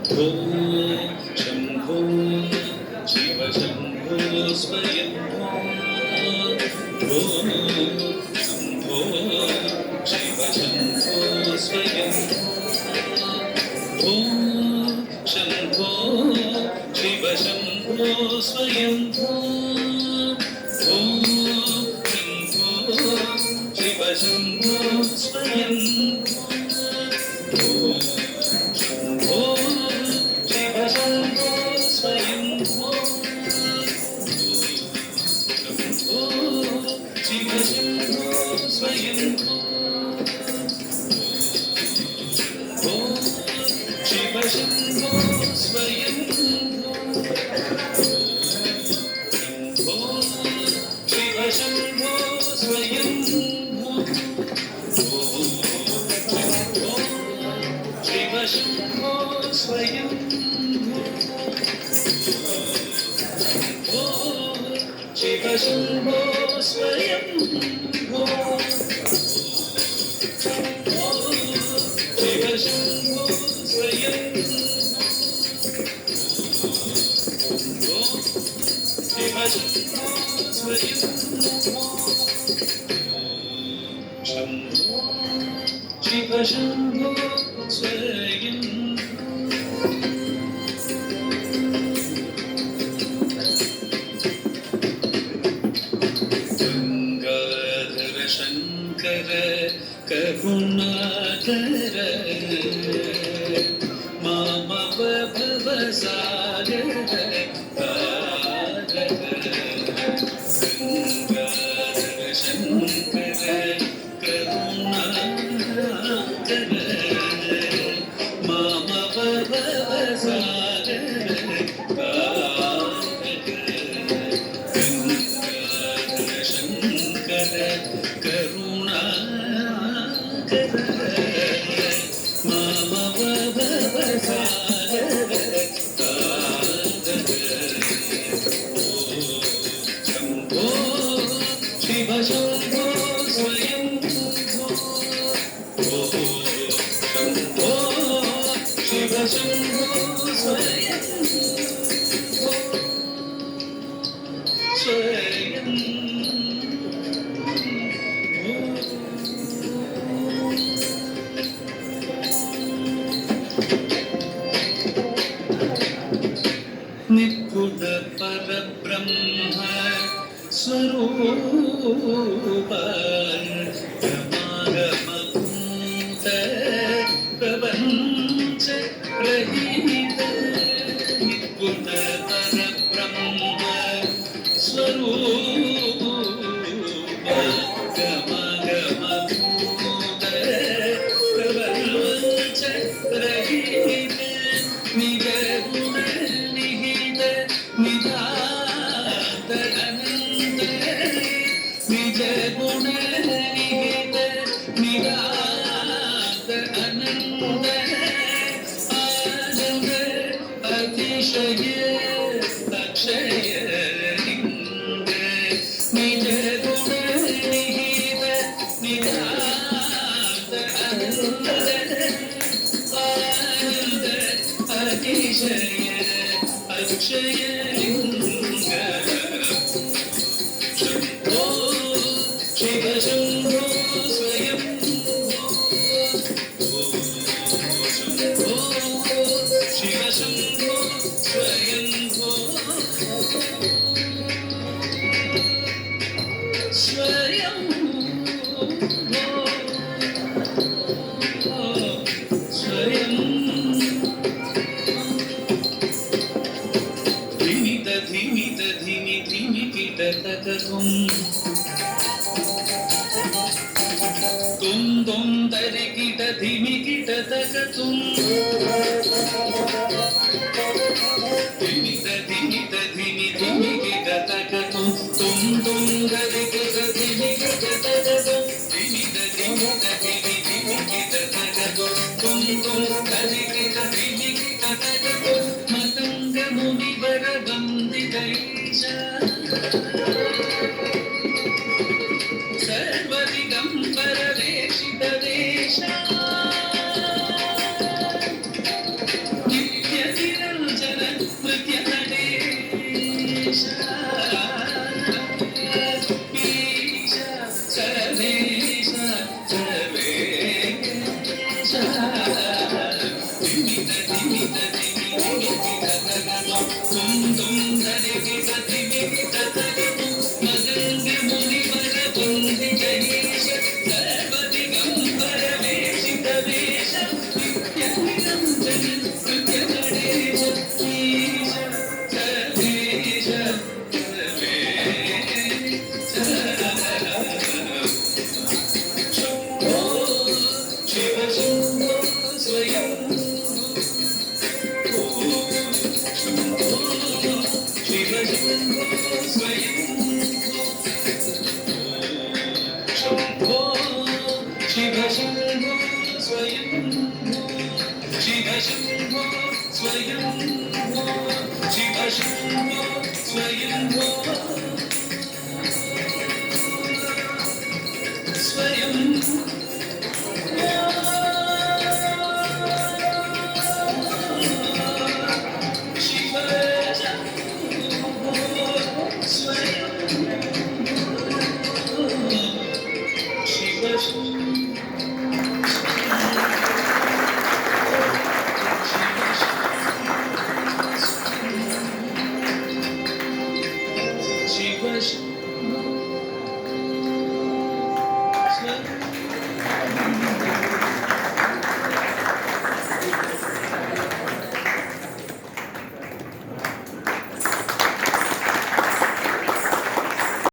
ॐ शम्भो शिव शम्भो स्वयम्भो ॐ शम्भो शिव शम्भो स्वयम्भो ॐ शम्भो शिव शम्भो स्वयम्भो ॐ शम्भो शिव शम्भो स्वयम्भो शम्भो शिव शम्भो स्वयम्भो शम्भो शिव शम्भो स्वयम्भो शिव शम्भो स्वयम्भो शम्भो शिव शम्भो स्वयम्भो शिव शम्भो स्वयम्भो शिव शम्भो स्वयम्भो शिव शम्भो स्वयम्भो शिव शम्भो स्वयम्भो शम्भो शिव शम्भो स्वयम्भो गंगाधर शंकर करुणाकर मामव भवसागर तारक गंगाधर शंकर करुणाकर मामव भवसागर तारक गंगाधर शंकर करुणाकर मामव भवसागर तारक शम्भो शिव शम्भो स्वयम्भो शम्भो शिव शम्भो स्वयम्भो निर्गुण परब्रह्म स्वरूप ब्रह्मागमभूत प्रपञ्च रहित निर्गुण परब्रह्म स्वरूप गमगमभूत प्रपञ्च रहित निगुण निहित निधात अनंत निज गुण निहित निधात अनंत आनंद अतिशय अक्षय लिंग निज गुण निहित निधात अनंत आनंद अतिशय अक्षय लिंग शम्भो शिव शम्भो स्वयम्भो शम्भो शिव शम्भो स्वयम्भो धिमित धिमित धिमि धिमि किटतकतुं तुं तुं तरि किट धिमि किटतकतुं धिमित धिमित धिमि धिमि किटतकतुं तुं तुं तरि किट धिमि किटतकतुं धिमित धिमित धिमि धिमि किटतकतुं तुं तुं तरि किट धिमि किटतकतुं मतंग मुनिवर वन्दितैष सर्वदिगम्बर देशित देश नित्य ಧಿಮಿತ ಧಿಮಿತ ಧಿಮಿ ಧಿಮಿತ ತಗದು ತುಂ ತುಂ ಧರಿಗಿಟ ಧಿಮಿತ ತಗದು ಮದಂಗ ಮುನಿವರ ಬಂದಿತ ಈಶ ಸರ್ವದಿಗಂಬರ ವೇಷಿತ ವೇಷ ನಿತ್ಯ ನಿರಂಜನ ನೃತ್ಯ ಗಣೇಶ ಈಶ ಸರ್ವೇಶ ಶಂಭೋ ಶಿವ ಶಂಭೋ ಸ್ವಯಂ ಶಂಭೋ ಶಿವ ಶಂಭೋ ಸ್ವಯಂ ಶಂಭೋ ಶಿವ ಶಂಭೋ ಸ್ವಯಂ ಶಿವ ಶಂಭೋ ಸ್ವಯಂ ಶಿವ ಶಂಭೋ ಸ್ವಯಂ ಸ್ವಯಂ